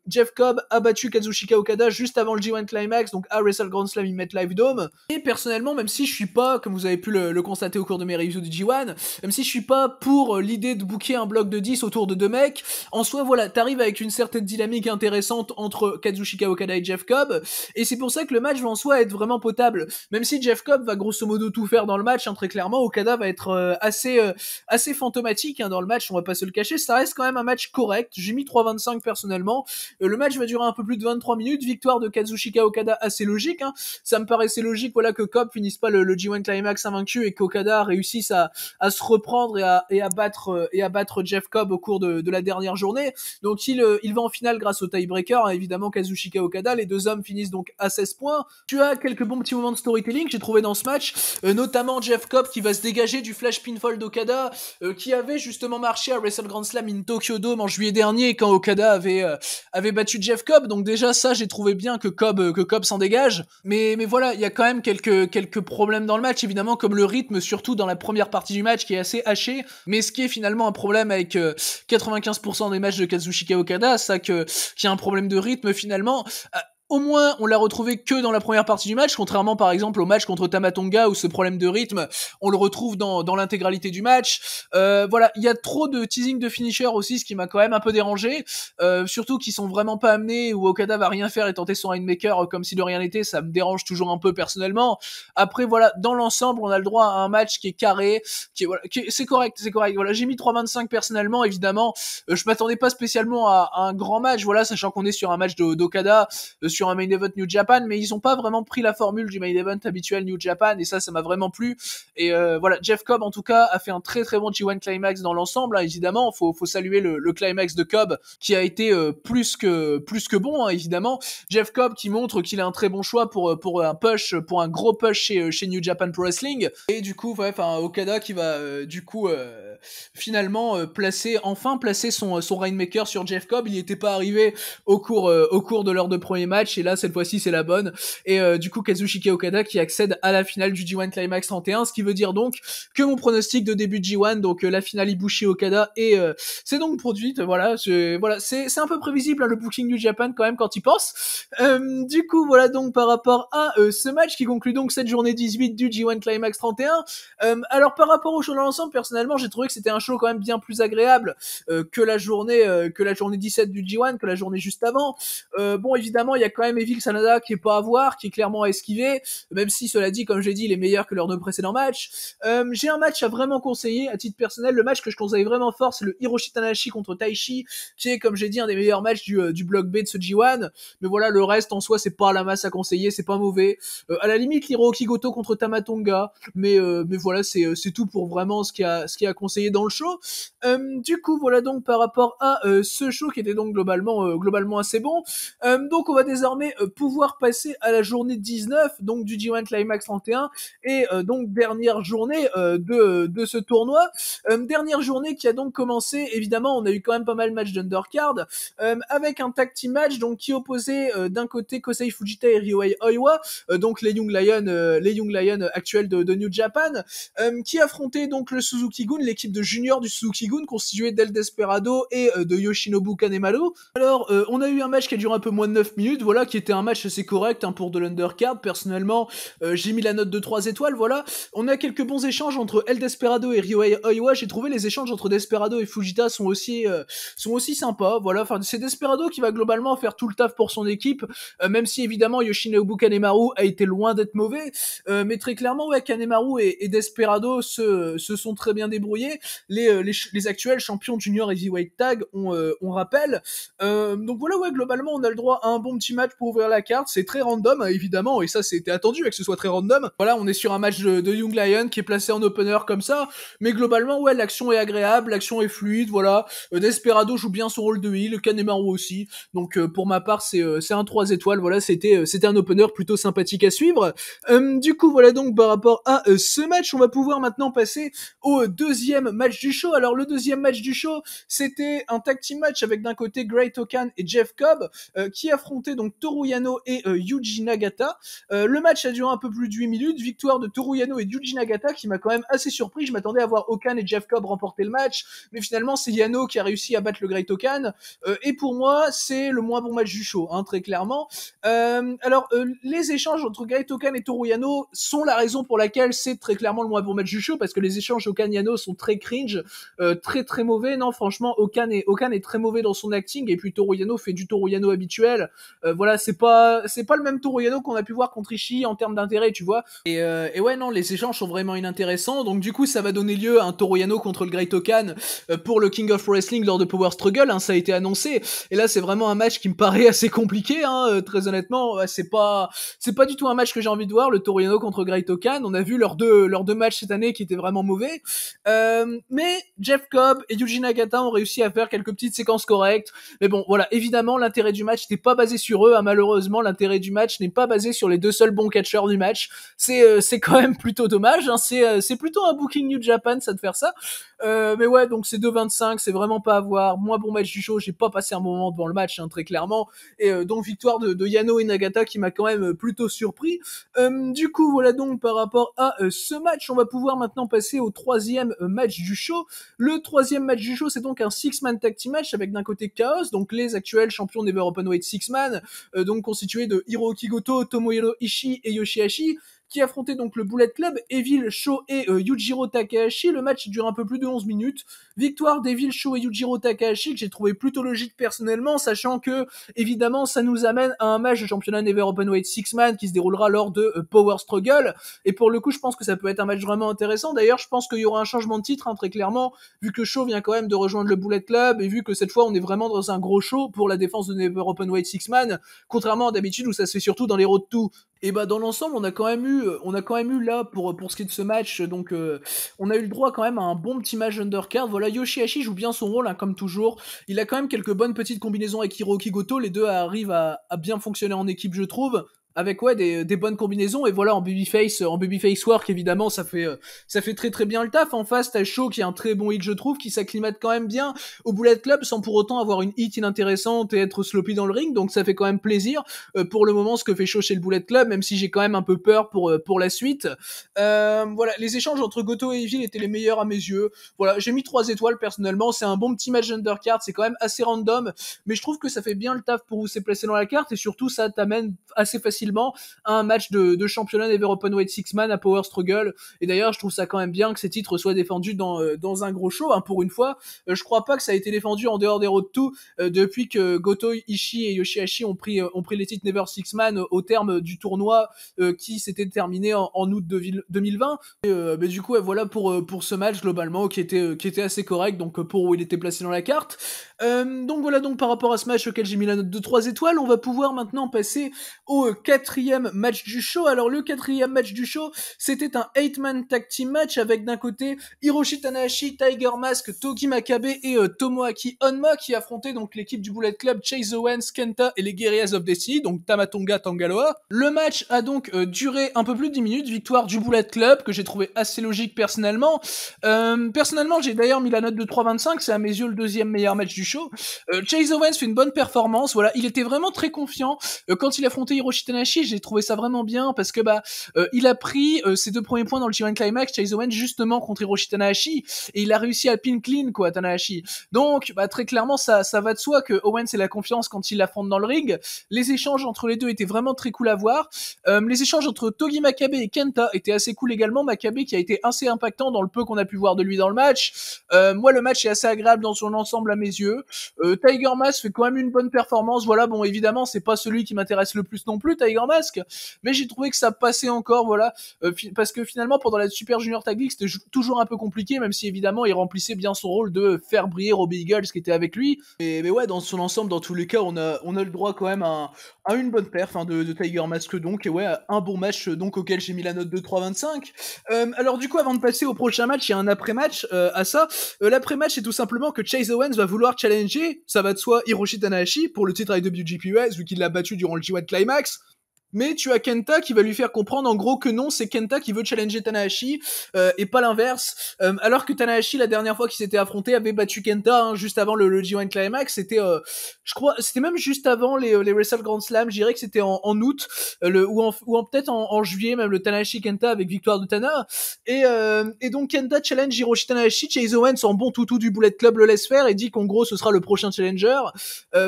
Jeff Cobb a battu Kazuchika Okada juste avant le G1 Climax, donc à Wrestle Grand Slam in MetLife Dome. Et personnellement, même si je suis pas, comme vous avez pu le constater au cours de mes reviews du G1, même si je suis pas pour l'idée de booker un bloc de 10 autour de deux mecs, en soi, voilà, t'arrives avec une certaine dynamique intéressante entre Kazuchika Okada et Jeff Cobb, et c'est pour ça que le match va en soi être vraiment potable. Même si Jeff Cobb va grosso modo tout faire dans le match, hein, très clairement, Okada va être assez fantomatique hein, dans le match, on va pas se le cacher, ça reste quand même un match correct, j'ai mis 3,25 personnellement, le match va durer un peu plus de 23 minutes, victoire de Kazuchika Okada assez logique, hein. Ça me paraissait logique voilà, que Cobb finisse pas le G1 Climax invaincu et qu'Okada réussisse à se reprendre et à battre Jeff Cobb au cours de la dernière journée, donc il va en finale grâce au tiebreaker, hein, évidemment Kazuchika Okada, les deux hommes finissent donc à 16 points, tu as quelques bons petits moments de storytelling que j'ai trouvé dans ce match, notamment Jeff Cobb qui va se dégager du flash pinfall d'Okada, qui avait justement marché à Wrestle Grand Slam in Tokyo Dome en juillet dernier quand Okada avait battu Jeff Cobb, donc déjà ça j'ai trouvé bien que Cobb s'en dégage, mais voilà, il y a quand même quelques problèmes dans le match, évidemment, comme le rythme, surtout dans la première partie du match qui est assez haché, mais ce qui est finalement un problème avec 95% des matchs de Kazuchika Okada, ça qu'il y a un problème de rythme finalement. Au moins, on l'a retrouvé que dans la première partie du match, contrairement par exemple au match contre Tama Tonga où ce problème de rythme, on le retrouve dans l'intégralité du match. Voilà, il y a trop de teasing de finisher aussi, ce qui m'a quand même un peu dérangé. Surtout qu'ils sont vraiment pas amenés, où Okada va rien faire et tenter son Rainmaker comme si de rien n'était, ça me dérange toujours un peu personnellement. Après voilà, dans l'ensemble, on a le droit à un match qui est carré, c'est correct. Voilà, j'ai mis 3,25 personnellement, évidemment. Je m'attendais pas spécialement à un grand match, voilà, sachant qu'on est sur un match d'Okada, sur un main event New Japan, mais ils ont pas vraiment pris la formule du main event habituel New Japan, et ça m'a vraiment plu. Et voilà, Jeff Cobb en tout cas a fait un très très bon G1 Climax dans l'ensemble, hein, évidemment, faut saluer le Climax de Cobb qui a été plus que bon, hein, évidemment. Jeff Cobb qui montre qu'il a un très bon choix pour un gros push chez New Japan Pro Wrestling, et du coup ouais, enfin Okada qui va finalement placer son Rainmaker sur Jeff Cobb. Il était pas arrivé au cours de leurs deux premiers matchs, et là cette fois-ci c'est la bonne, et du coup Kazuchika Okada qui accède à la finale du G1 Climax 31, ce qui veut dire donc que mon pronostic de début de G1, donc la finale Ibushi Okada, et c'est donc produite. Voilà, c'est un peu prévisible hein, le booking du Japan quand même quand il pense. Du coup voilà donc par rapport à ce match qui conclut donc cette journée 18 du G1 Climax 31. Alors par rapport au show dans l'ensemble, personnellement j'ai trouvé que c'était un show quand même bien plus agréable que la journée 17 du G1, que la journée juste avant. Bon évidemment il y a quand même Evil Sanada qui est pas à voir, qui est clairement à esquiver, même si cela dit, comme j'ai dit, il est meilleur que leurs deux précédents matchs. J'ai un match à vraiment conseiller, à titre personnel, le match que je conseille vraiment fort, c'est le Hiroshi Tanahashi contre Taichi, qui est, comme j'ai dit, un des meilleurs matchs du bloc B de ce G1, mais voilà, le reste, en soi, c'est pas la masse à conseiller, c'est pas mauvais. À la limite, l'Hiroki Goto contre Tamatonga, mais voilà, c'est tout pour vraiment ce qu'il y a à conseiller dans le show. Du coup, voilà donc par rapport à ce show qui était donc globalement assez bon. Donc on va désormais pouvoir passer à la journée 19, donc du G1 Climax 31, et donc dernière journée de ce tournoi. Dernière journée qui a donc commencé, évidemment, on a eu quand même pas mal de matchs d'undercard, avec un tag team match donc qui opposait d'un côté Kosei Fujita et Ryohei Oiwa, donc les Young Lions actuels de New Japan, qui affrontaient donc le Suzuki-gun, l'équipe de juniors du Suzuki-gun, constituée d'El Desperado et de Yoshinobu Kanemaru. Alors, on a eu un match qui a duré un peu moins de 9 minutes, voilà, qui était un match assez correct pour de l'undercard. Personnellement, j'ai mis la note de 3 étoiles, voilà. On a quelques bons échanges entre El Desperado et Ryohei Oiwa. J'ai trouvé les échanges entre Desperado et Fujita sont aussi sympas, voilà. Enfin, c'est Desperado qui va globalement faire tout le taf pour son équipe, même si évidemment Yoshinobu Kanemaru a été loin d'être mauvais, mais très clairement, ouais, Kanemaru et Desperado se sont très bien débrouillés. Les actuels champions junior heavyweight tag, on rappelle. Donc voilà, ouais, globalement, on a le droit à un bon petit match pour ouvrir la carte. C'est très random, évidemment, et ça, c'était attendu que ce soit très random. Voilà, on est sur un match de Young Lion qui est placé en opener comme ça, mais globalement, ouais, l'action est agréable, l'action est fluide, voilà. Desperado joue bien son rôle de heel, Kanemaru aussi. Donc pour ma part, c'est un 3 étoiles, voilà, c'était un opener plutôt sympathique à suivre. Du coup, voilà donc par rapport à ce match, on va pouvoir maintenant passer au deuxième match du show. Alors le deuxième match du show, c'était un tag team match avec d'un côté Great Okan et Jeff Cobb qui affrontaient donc Toru Yano et Yuji Nagata. Le match a duré un peu plus de 8 minutes, victoire de Toru Yano et Yuji Nagata qui m'a quand même assez surpris. Je m'attendais à voir Okan et Jeff Cobb remporter le match, mais finalement c'est Yano qui a réussi à battre le Great Okan, et pour moi c'est le moins bon match du show, très clairement. Alors les échanges entre Great Okan et Toru Yano sont la raison pour laquelle c'est très clairement le moins bon match du show, parce que les échanges Okan-Yano sont très cringe, très très mauvais. Non, franchement, Okan est très mauvais dans son acting, et puis Toru Yano fait du Toru Yano habituel. Voilà, c'est pas le même Toru Yano qu'on a pu voir contre Ishii en termes d'intérêt, tu vois. Et ouais, non, les échanges sont vraiment inintéressants. Donc du coup, ça va donner lieu à un Toru Yano contre le Great Okan pour le King of Wrestling lors de Power Struggle. Ça a été annoncé. Et là, c'est vraiment un match qui me paraît assez compliqué. Très honnêtement, c'est pas du tout un match que j'ai envie de voir. Le Toru Yano contre Great Okan. On a vu leurs deux matchs cette année qui étaient vraiment mauvais. Mais Jeff Cobb et Yuji Nagata ont réussi à faire quelques petites séquences correctes. Mais bon, voilà, évidemment, l'intérêt du match n'est pas basé sur eux. Malheureusement, l'intérêt du match n'est pas basé sur les deux seuls bons catcheurs du match. C'est quand même plutôt dommage. C'est plutôt un booking New Japan, ça de faire ça. Mais ouais, donc c'est 2,25, c'est vraiment pas à voir. Moins bon match du show, j'ai pas passé un bon moment devant le match, très clairement. Et donc victoire de Yano et Nagata qui m'a quand même plutôt surpris. Du coup, voilà donc par rapport à ce match, on va pouvoir maintenant passer au troisième match du show. Le troisième match du show, c'est donc un six-man tag team match avec d'un côté Chaos, donc les actuels champions d'Ever Openweight six-man, donc constitués de Hiroki Goto, Tomohiro Ishii et Yoshihashi, qui affrontait donc le Bullet Club, Evil, Sho et Yujiro Takahashi. Le match dure un peu plus de 11 minutes. Victoire d'Evil, Sho et Yujiro Takahashi que j'ai trouvé plutôt logique personnellement, sachant que, évidemment, ça nous amène à un match de championnat Never Openweight Six-Man qui se déroulera lors de Power Struggle. Et pour le coup, je pense que ça peut être un match vraiment intéressant. D'ailleurs, je pense qu'il y aura un changement de titre, très clairement, vu que Sho vient quand même de rejoindre le Bullet Club et vu que cette fois, on est vraiment dans un gros show pour la défense de Never Openweight Six-Man, contrairement à d'habitude où ça se fait surtout dans les Road to. Et bah dans l'ensemble, on a quand même eu là pour ce qui est de ce match, donc on a eu le droit quand même à un bon petit match undercard. Voilà, Yoshihashi joue bien son rôle, comme toujours. Il a quand même quelques bonnes petites combinaisons avec Hiroki Goto. Les deux arrivent à bien fonctionner en équipe, je trouve. Avec des bonnes combinaisons, et voilà, en babyface work, évidemment, ça fait très très bien le taf. En face, t'as Sho qui est un très bon hit, je trouve, qui s'acclimate quand même bien au Bullet Club sans pour autant avoir une hit inintéressante et être sloppy dans le ring, donc ça fait quand même plaisir pour le moment ce que fait Sho chez le Bullet Club, même si j'ai quand même un peu peur pour la suite. Voilà, les échanges entre Goto et Evil étaient les meilleurs à mes yeux. Voilà, j'ai mis 3 étoiles personnellement, c'est un bon petit match undercard, c'est quand même assez random, mais je trouve que ça fait bien le taf pour où c'est placé dans la carte, et surtout ça t'amène assez facilement facilement à un match de championnat Never Openweight Six Man à Power Struggle. Et d'ailleurs, je trouve ça quand même bien que ces titres soient défendus dans un gros show, hein, pour une fois. Je crois pas que ça a été défendu en dehors des Road to depuis que Goto Ishii et Yoshihashi ont pris les titres Never Six Man au terme du tournoi qui s'était terminé en août 2020. Mais du coup, voilà pour ce match globalement qui était assez correct, donc pour où il était placé dans la carte. Donc voilà, donc par rapport à ce match auquel j'ai mis la note de 3 étoiles, on va pouvoir maintenant passer au quatrième match du show. Alors le quatrième match du show, c'était un 8-man tag team match avec d'un côté Hiroshi Tanahashi, Tiger Mask, Togi Makabe et Tomoaki Honma qui affrontaient donc l'équipe du Bullet Club, Chase Owens, Kenta et les Guerrillas of Destiny, donc Tamatonga Tangaloa. Le match a donc duré un peu plus de 10 minutes, victoire du Bullet Club que j'ai trouvé assez logique personnellement. Personnellement, j'ai d'ailleurs mis la note de 3,25, c'est à mes yeux le deuxième meilleur match du show. Chase Owens fait une bonne performance, voilà, il était vraiment très confiant quand il affrontait Hiroshi Tanahashi. J'ai trouvé ça vraiment bien parce que il a pris ses 2 premiers points dans le G1 Climax, Chase Owens, justement contre Hiroshi Tanahashi, et il a réussi à pin clean quoi Tanahashi. Donc très clairement ça va de soi que Owens ait la confiance quand il l'affronte dans le ring. Les échanges entre les deux étaient vraiment très cool à voir. Les échanges entre Togi Makabe et Kenta étaient assez cool également. Makabe qui a été assez impactant dans le peu qu'on a pu voir de lui dans le match. Moi le match est assez agréable dans son ensemble à mes yeux. Tiger Mask fait quand même une bonne performance. Voilà, bon évidemment c'est pas celui qui m'intéresse le plus non plus, Tiger Mask, mais j'ai trouvé que ça passait encore, voilà, parce que finalement pendant la Super Junior Tag League c'était toujours un peu compliqué, même si évidemment il remplissait bien son rôle de faire briller Robbie Eagles qui était avec lui. Mais ouais, dans son ensemble, dans tous les cas, on a le droit quand même à une bonne perf de Tiger Mask donc, et ouais, un bon match donc auquel j'ai mis la note de 3,25. Alors du coup, avant de passer au prochain match, il y a un après-match à ça. L'après-match c'est tout simplement que Chase Owens va vouloir challenger, ça va de soi, Hiroshi Tanahashi pour le titre IWGP US vu qu'il l'a battu durant le G1 Climax. Mais tu as Kenta qui va lui faire comprendre en gros que non, c'est Kenta qui veut challenger Tanahashi et pas l'inverse. Alors que Tanahashi la dernière fois qu'il s'était affronté avait battu Kenta juste avant le G1 Climax. C'était, je crois, c'était même juste avant les Wrestle Grand Slam. Je dirais que c'était en août ou peut-être en juillet même le Tanahashi Kenta avec victoire de Tana. Et donc Kenta challenge Hiroshi Tanahashi. Chase Owens en bon toutou du Bullet Club le laisse faire et dit qu'en gros ce sera le prochain challenger.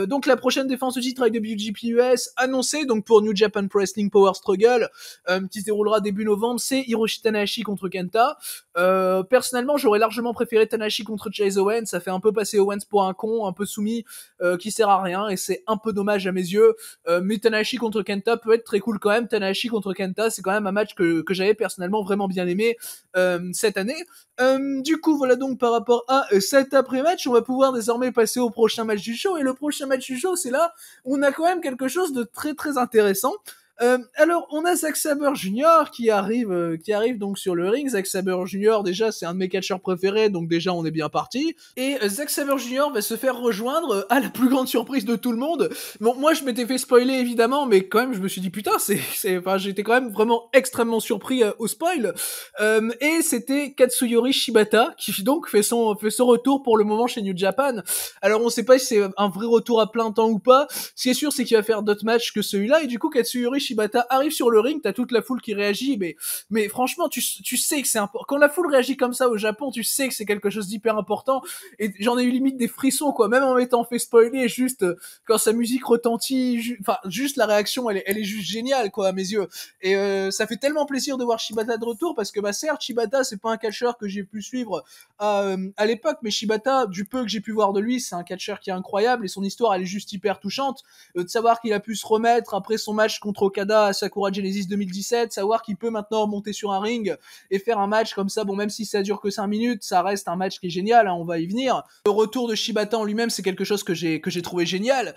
Donc la prochaine défense de titre IWGP US annoncée donc pour New Japan Wrestling Power Struggle qui se déroulera début novembre, c'est Hiroshi Tanahashi contre Kenta. Personnellement, j'aurais largement préféré Tanahashi contre Chase Owens. Ça fait un peu passer Owens pour un con, un peu soumis, qui sert à rien, et c'est un peu dommage à mes yeux. Mais Tanahashi contre Kenta peut être très cool quand même. Tanahashi contre Kenta, c'est quand même un match que j'avais personnellement vraiment bien aimé cette année. Du coup, voilà donc par rapport à cet après-match, on va pouvoir désormais passer au prochain match du show. Et le prochain match du show, c'est là où on a quand même quelque chose de très très intéressant. Alors, on a Zack Sabre Jr. qui arrive donc sur le ring. Zack Sabre Jr. déjà, c'est un de mes catcheurs préférés, donc déjà on est bien parti. Et Zack Sabre Jr. va se faire rejoindre à la plus grande surprise de tout le monde. Bon, moi je m'étais fait spoiler évidemment, mais quand même je me suis dit putain, enfin j'étais quand même vraiment extrêmement surpris au spoil. Et c'était Katsuyori Shibata qui donc fait son retour pour le moment chez New Japan. Alors on sait pas si c'est un vrai retour à plein temps ou pas. Ce qui est sûr, c'est qu'il va faire d'autres matchs que celui-là, et du coup Katsuyori Shibata arrive sur le ring, t'as toute la foule qui réagit, mais franchement, tu sais que c'est important. Quand la foule réagit comme ça au Japon, tu sais que c'est quelque chose d'hyper important, et j'en ai eu limite des frissons, quoi, même en m'étant fait spoiler, juste, quand sa musique retentit, enfin, juste la réaction, elle est juste géniale, quoi, à mes yeux. Et ça fait tellement plaisir de voir Shibata de retour, parce que, certes, Shibata, c'est pas un catcheur que j'ai pu suivre à l'époque, mais Shibata, du peu que j'ai pu voir de lui, c'est un catcheur qui est incroyable, et son histoire, elle est juste hyper touchante, de savoir qu'il a pu se remettre après son match contre Okada à Sakura Genesis 2017, savoir qu'il peut maintenant monter sur un ring et faire un match comme ça, bon, même si ça dure que 5 minutes, ça reste un match qui est génial, hein, on va y venir. Le retour de Shibata en lui-même, c'est quelque chose que j'ai trouvé génial.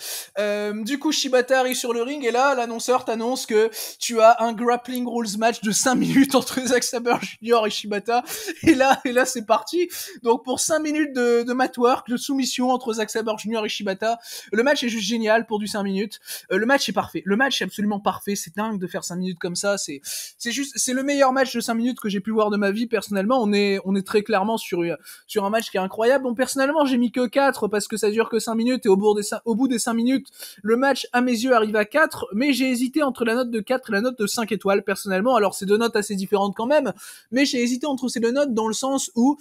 Du coup, Shibata arrive sur le ring, et là, l'annonceur t'annonce que tu as un grappling rules match de 5 minutes entre Zack Sabre Jr. et Shibata, et là, c'est parti. Donc, pour 5 minutes de mat work, de soumission entre Zack Sabre Jr. et Shibata, le match est juste génial pour du 5 minutes. Le match est parfait. Le match est absolument parfait. C'est dingue de faire 5 minutes comme ça. C'est le meilleur match de 5 minutes que j'ai pu voir de ma vie. Personnellement, on est très clairement sur un match qui est incroyable. Bon, personnellement, j'ai mis que 4 parce que ça dure que 5 minutes, et au bout des 5 minutes, le match, à mes yeux, arrive à 4, mais j'ai hésité entre la note de 4 et la note de 5 étoiles, personnellement. Alors, c'est deux notes assez différentes quand même, mais j'ai hésité entre ces deux notes dans le sens où,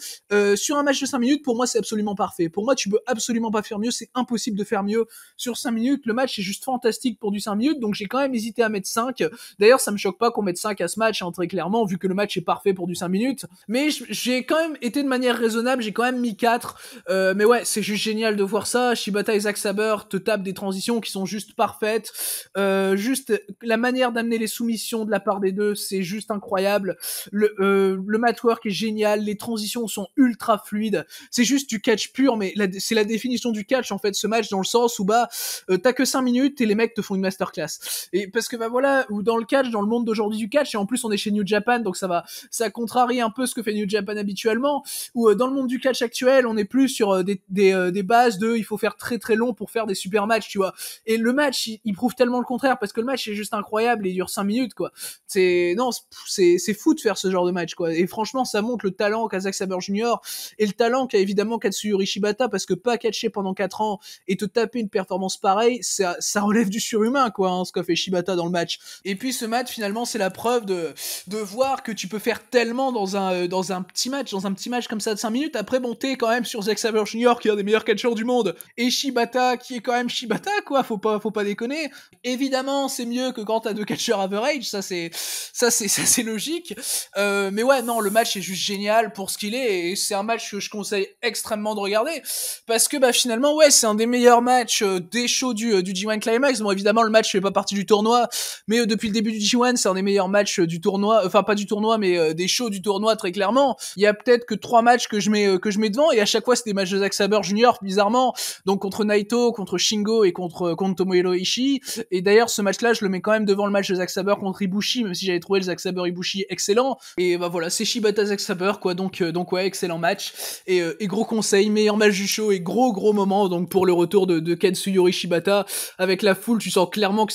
sur un match de 5 minutes, pour moi, c'est absolument parfait. Pour moi, tu peux absolument pas faire mieux. C'est impossible de faire mieux sur 5 minutes. Le match est juste fantastique pour du 5 minutes, donc j'ai quand même hésité à mettre mettre 5. D'ailleurs, ça me choque pas qu'on mette 5 à ce match, hein, très clairement, vu que le match est parfait pour du 5 minutes. Mais j'ai quand même été de manière raisonnable, j'ai quand même mis 4. Mais ouais, c'est juste génial de voir ça. Shibata et Zack Sabre te tapent des transitions qui sont juste parfaites. Juste la manière d'amener les soumissions de la part des deux, c'est juste incroyable. Le mat work est génial, les transitions sont ultra fluides. C'est juste du catch pur, mais c'est la définition du catch en fait, ce match, dans le sens où t'as que 5 minutes et les mecs te font une masterclass. Et parce que voilà, ou dans le catch, dans le monde d'aujourd'hui du catch, et en plus on est chez New Japan, donc ça contrarie un peu ce que fait New Japan habituellement, où dans le monde du catch actuel, on est plus sur des bases de il faut faire très très long pour faire des super matchs, tu vois. Et le match, il prouve tellement le contraire, parce que le match est juste incroyable et il dure 5 minutes, quoi. C'est fou de faire ce genre de match, quoi. Et franchement, ça montre le talent qu'a Zack Sabre Jr. et le talent qu'a évidemment Katsuyori Shibata, parce que pas catcher pendant 4 ans et te taper une performance pareille, ça relève du surhumain, quoi, hein, ce qu'a fait Shibata dans le match. Et puis ce match, finalement, c'est la preuve de voir que tu peux faire tellement dans un petit match comme ça de 5 minutes. Après, monter quand même sur Zack Sabre Jr., qui est un des meilleurs catcheurs du monde, et Shibata, qui est quand même Shibata, quoi, faut pas déconner. Évidemment, c'est mieux que quand t'as 2 catcheurs average, ça c'est logique. Mais ouais, non, le match est juste génial pour ce qu'il est, et c'est un match que je conseille extrêmement de regarder, parce que finalement, ouais, c'est un des meilleurs matchs des shows du G1 Climax. Bon, évidemment, le match fait pas partie du tournoi, mais depuis le début du G1, c'est un des meilleurs matchs du tournoi, enfin pas du tournoi, mais des shows du tournoi, très clairement. Il y a peut-être que 3 matchs que je mets devant, et à chaque fois c'est des matchs de Zack Sabre Jr. bizarrement, donc contre Naito, contre Shingo et contre Tomohiro Ishii. Et d'ailleurs, ce match-là, je le mets quand même devant le match de Zack Sabre contre Ibushi, même si j'avais trouvé le Zack Sabre Ibushi excellent. Et voilà, c'est Shibata Zack Sabre, quoi. Donc ouais, excellent match. Et gros conseil, meilleur match du show, et gros moment donc pour le retour de Katsuyori Shibata avec la foule. Tu sens clairement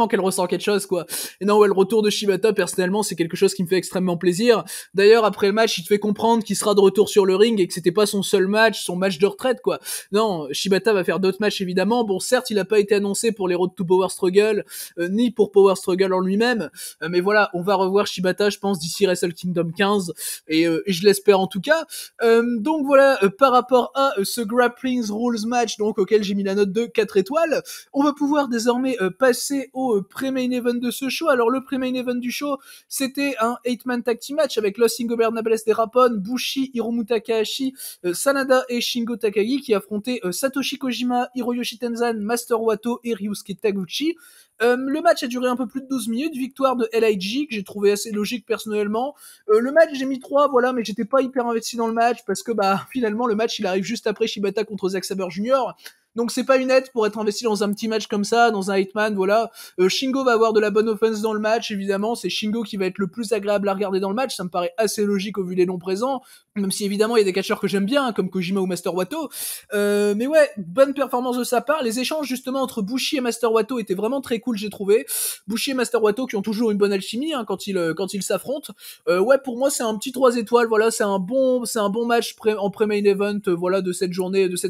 qu'elle ressent quelque chose, quoi. Et non, ouais, le retour de Shibata, personnellement, c'est quelque chose qui me fait extrêmement plaisir. D'ailleurs, après le match, il te fait comprendre qu'il sera de retour sur le ring et que c'était pas son seul match, son match de retraite, quoi. Non, Shibata va faire d'autres matchs, évidemment. Bon, certes, il a pas été annoncé pour les Road to Power Struggle, ni pour Power Struggle en lui-même, mais voilà, on va revoir Shibata, je pense, d'ici Wrestle Kingdom 15, et je l'espère en tout cas. Donc voilà, par rapport à ce Grappling Rules match, donc auquel j'ai mis la note de 4 étoiles, on va pouvoir désormais passer au pré-main event de ce show. Alors le pré-main event du show, c'était un 8-man tag team match avec Los Ingobernables des Rapon, Bushi, Hiromu Takahashi, Sanada et Shingo Takagi, qui affrontaient Satoshi Kojima, Hiroyoshi Tenzan, Master Wato et Ryusuke Taguchi. Le match a duré un peu plus de 12 minutes, victoire de LIJ, que j'ai trouvé assez logique personnellement. Le match, j'ai mis 3, voilà, mais j'étais pas hyper investi dans le match, parce que finalement, le match, il arrive juste après Shibata contre Zack Sabre Jr., donc c'est pas une aide pour être investi dans un petit match comme ça, dans un 8-man, voilà. Shingo va avoir de la bonne offense dans le match, évidemment, c'est Shingo qui va être le plus agréable à regarder dans le match, ça me paraît assez logique au vu des noms présents, même si évidemment il y a des catcheurs que j'aime bien, comme Kojima ou Master Wato, mais ouais, bonne performance de sa part. Les échanges justement entre Bushi et Master Wato étaient vraiment très cool, j'ai trouvé. Bushi et Master Wato qui ont toujours une bonne alchimie, hein, quand ils s'affrontent. Ouais, pour moi c'est un petit 3 étoiles, voilà, c'est un bon match en pré-main event, voilà, de cette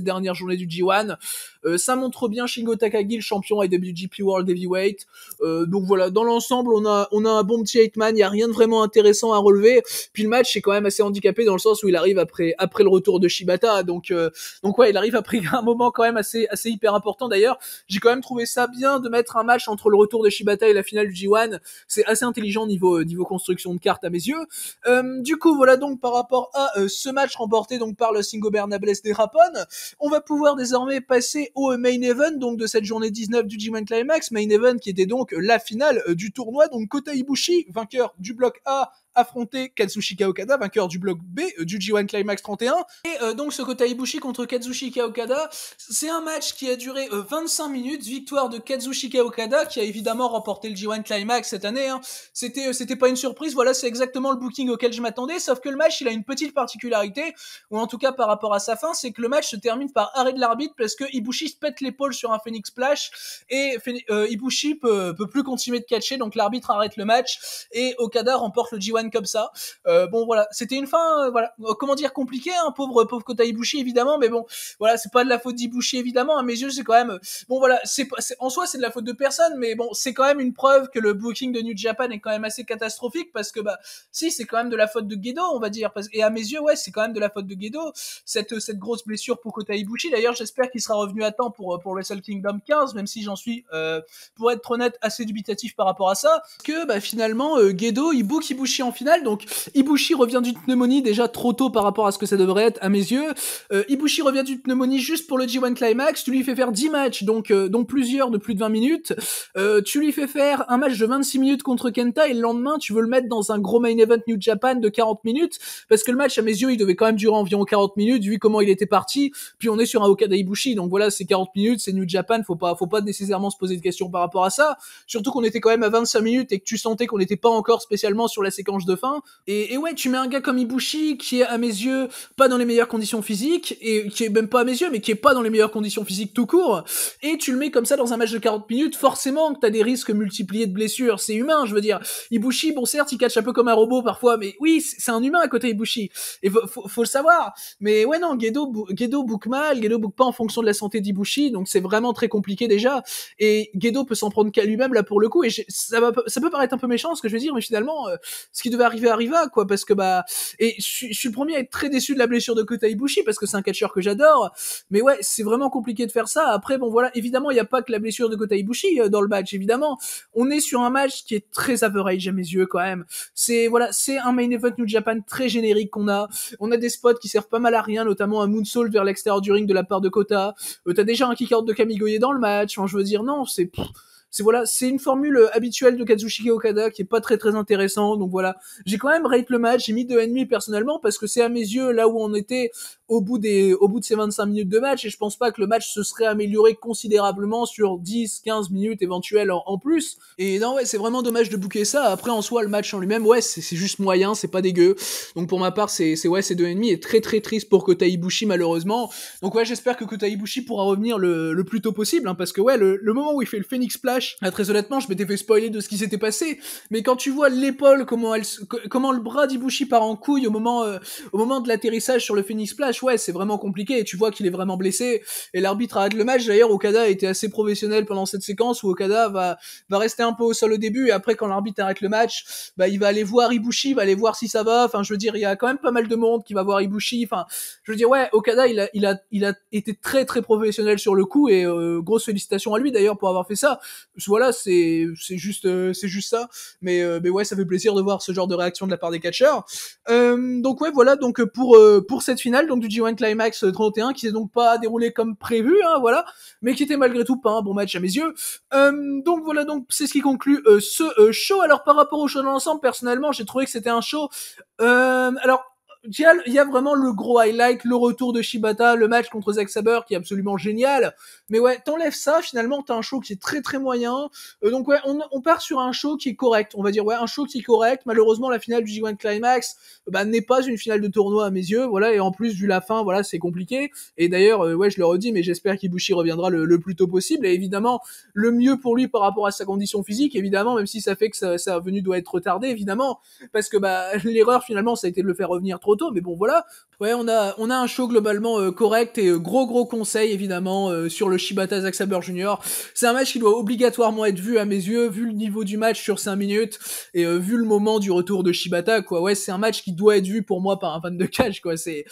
dernière journée du G1. Ça montre bien Shingo Takagi, le champion IWGP World Heavyweight. Donc voilà, dans l'ensemble, on a un bon petit 8-man, il y a rien de vraiment intéressant à relever. Puis le match est quand même assez handicapé dans le sens où il arrive après le retour de Shibata. Donc ouais, il arrive après un moment quand même assez hyper important. D'ailleurs, j'ai quand même trouvé ça bien de mettre un match entre le retour de Shibata et la finale du G1. C'est assez intelligent niveau construction de cartes à mes yeux. Du coup, voilà donc par rapport à ce match remporté donc par le Ingobernables des Rapon, on va pouvoir désormais passer au main event donc de cette journée 19 du G1 Climax, main event qui était donc la finale du tournoi. Donc Kota Ibushi, vainqueur du bloc A, affronter Kazuchika Okada, vainqueur du bloc B du G1 Climax 31. Et donc ce Kota Ibushi contre Kazuchika Okada, c'est un match qui a duré 25 minutes, victoire de Kazuchika Okada, qui a évidemment remporté le G1 Climax cette année, hein. C'était pas une surprise, voilà, c'est exactement le booking auquel je m'attendais, sauf que le match, il a une petite particularité, ou en tout cas par rapport à sa fin, c'est que le match se termine par arrêt de l'arbitre, parce que Ibushi se pète l'épaule sur un Phoenix Splash, et Ibushi peut plus continuer de catcher, donc l'arbitre arrête le match, et Okada remporte le G1 One comme ça. Bon voilà, c'était une fin, voilà, comment dire, compliquée, hein, pauvre Kota Ibushi évidemment, mais bon, voilà, c'est pas de la faute d'Ibushi évidemment, à mes yeux c'est quand même, bon voilà, en soi c'est de la faute de personne, mais bon, c'est quand même une preuve que le booking de New Japan est quand même assez catastrophique, parce que bah, si, c'est quand même de la faute de Gedo, on va dire, et à mes yeux, ouais, c'est quand même de la faute de Gedo, cette grosse blessure pour Kota Ibushi. D'ailleurs, j'espère qu'il sera revenu à temps pour Wrestle Kingdom 15, même si j'en suis, pour être honnête, assez dubitatif par rapport à ça, que bah finalement, Gedo, il book Ibushi en finale, donc Ibushi revient d'une pneumonie déjà trop tôt par rapport à ce que ça devrait être à mes yeux. Ibushi revient d'une pneumonie juste pour le G1 Climax, tu lui fais faire 10 matchs, donc dont plusieurs de plus de 20 minutes, tu lui fais faire un match de 26 minutes contre Kenta, et le lendemain tu veux le mettre dans un gros main event New Japan de 40 minutes, parce que le match à mes yeux il devait quand même durer environ 40 minutes vu comment il était parti, puis on est sur un Okada Ibushi, donc voilà, c'est 40 minutes, c'est New Japan, faut pas nécessairement se poser de questions par rapport à ça, surtout qu'on était quand même à 25 minutes et que tu sentais qu'on n'était pas encore spécialement sur la séquence de fin, et ouais, tu mets un gars comme Ibushi qui est à mes yeux pas dans les meilleures conditions physiques, et qui est même pas à mes yeux, mais qui est pas dans les meilleures conditions physiques tout court, et tu le mets comme ça dans un match de 40 minutes, forcément que t'as des risques multipliés de blessures, c'est humain, je veux dire. Ibushi, bon certes, il catch un peu comme un robot parfois, mais oui, c'est un humain à côté Ibushi, et faut le savoir. Mais ouais, non, Gedo book mal, Gedo book pas en fonction de la santé d'Ibushi, donc c'est vraiment très compliqué déjà, et Gedo peut s'en prendre qu'à lui-même là pour le coup, et ça peut paraître un peu méchant ce que je veux dire, mais finalement, ce qui devait arriver arriva, quoi, parce que bah, et je suis le premier à être très déçu de la blessure de Kota Ibushi, parce que c'est un catcheur que j'adore, mais ouais, c'est vraiment compliqué de faire ça. Après, bon voilà, évidemment, il y a pas que la blessure de Kota Ibushi dans le match, évidemment. On est sur un match qui est très average à mes yeux quand même. C'est voilà, c'est un main event New Japan très générique qu'on a. On a des spots qui servent pas mal à rien, notamment un moonsault vers l'extérieur du ring de la part de Kota. T'as déjà un kick-out de Kamigoye dans le match. Enfin, je veux dire, non, c'est une formule habituelle de Kazuchika Okada qui est pas très très intéressant. Donc voilà, j'ai quand même rate le match, j'ai mis 2,5 personnellement, parce que c'est à mes yeux là où on était au bout de ces 25 minutes de match, et je pense pas que le match se serait amélioré considérablement sur 10-15 minutes éventuelles en plus. Et non, ouais, c'est vraiment dommage de booker ça. Après, en soi, le match en lui-même, ouais, c'est juste moyen, c'est pas dégueu. Donc pour ma part, c'est 2,5, et très très triste pour Kota Ibushi malheureusement. Donc ouais, j'espère que Kota Ibushi pourra revenir le plus tôt possible, hein, parce que ouais, le moment où il fait le Phoenix Splash, là, très honnêtement, je m'étais fait spoiler de ce qui s'était passé, mais quand tu vois l'épaule, comment le bras d'Ibushi part en couille au moment de l'atterrissage sur le Phoenix Splash, ouais, c'est vraiment compliqué, et tu vois qu'il est vraiment blessé, et l'arbitre arrête le match. D'ailleurs, Okada a été assez professionnel pendant cette séquence où Okada va rester un peu au sol au début, et après, quand l'arbitre arrête le match, bah, il va aller voir Ibushi, il va aller voir si ça va, enfin, je veux dire, il y a quand même pas mal de monde qui va voir Ibushi, enfin, je veux dire, ouais, Okada, il a été très très professionnel sur le coup, et grosse félicitations à lui d'ailleurs pour avoir fait ça. Voilà, c'est juste ça, mais ouais, ça fait plaisir de voir ce genre de réaction de la part des catcheurs. Donc ouais, voilà, donc pour cette finale donc du G1 Climax 31, qui s'est donc pas déroulé comme prévu, hein, voilà, mais qui était malgré tout pas un bon match à mes yeux. Donc voilà, donc c'est ce qui conclut ce show. Alors par rapport au show dans l'ensemble, personnellement, j'ai trouvé que c'était un show. Alors, il y a vraiment le gros highlight, le retour de Shibata, le match contre Zack Sabre qui est absolument génial. Mais ouais, t'enlèves ça, finalement, t'as un show qui est très très moyen. Donc ouais, on part sur un show qui est correct, on va dire, ouais, un show qui est correct. Malheureusement, la finale du G1 Climax, bah, n'est pas une finale de tournoi à mes yeux, voilà, et en plus, vu la fin, voilà, c'est compliqué. Et d'ailleurs, ouais, je le redis, mais j'espère qu'Ibushi reviendra le plus tôt possible. Et évidemment, le mieux pour lui par rapport à sa condition physique, évidemment, même si ça fait que sa venue doit être retardée, évidemment, parce que bah, l'erreur, finalement, ça a été de le faire revenir trop tôt, mais bon voilà. Ouais, on a un show globalement correct, et gros conseil évidemment sur le Shibata Zack Sabre Jr. C'est un match qui doit obligatoirement être vu à mes yeux, vu le niveau du match sur 5 minutes, et vu le moment du retour de Shibata, quoi. Ouais, c'est un match qui doit être vu pour moi par un fan de catch, quoi. C'était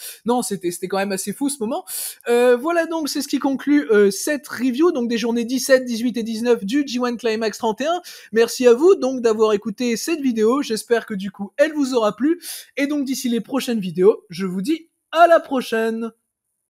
quand même assez fou ce moment. Voilà, donc c'est ce qui conclut cette review donc des journées 17, 18 et 19 du G1 Climax 31. Merci à vous donc d'avoir écouté cette vidéo, j'espère que du coup elle vous aura plu, et donc d'ici les prochaines vidéos, je vous dis à la prochaine.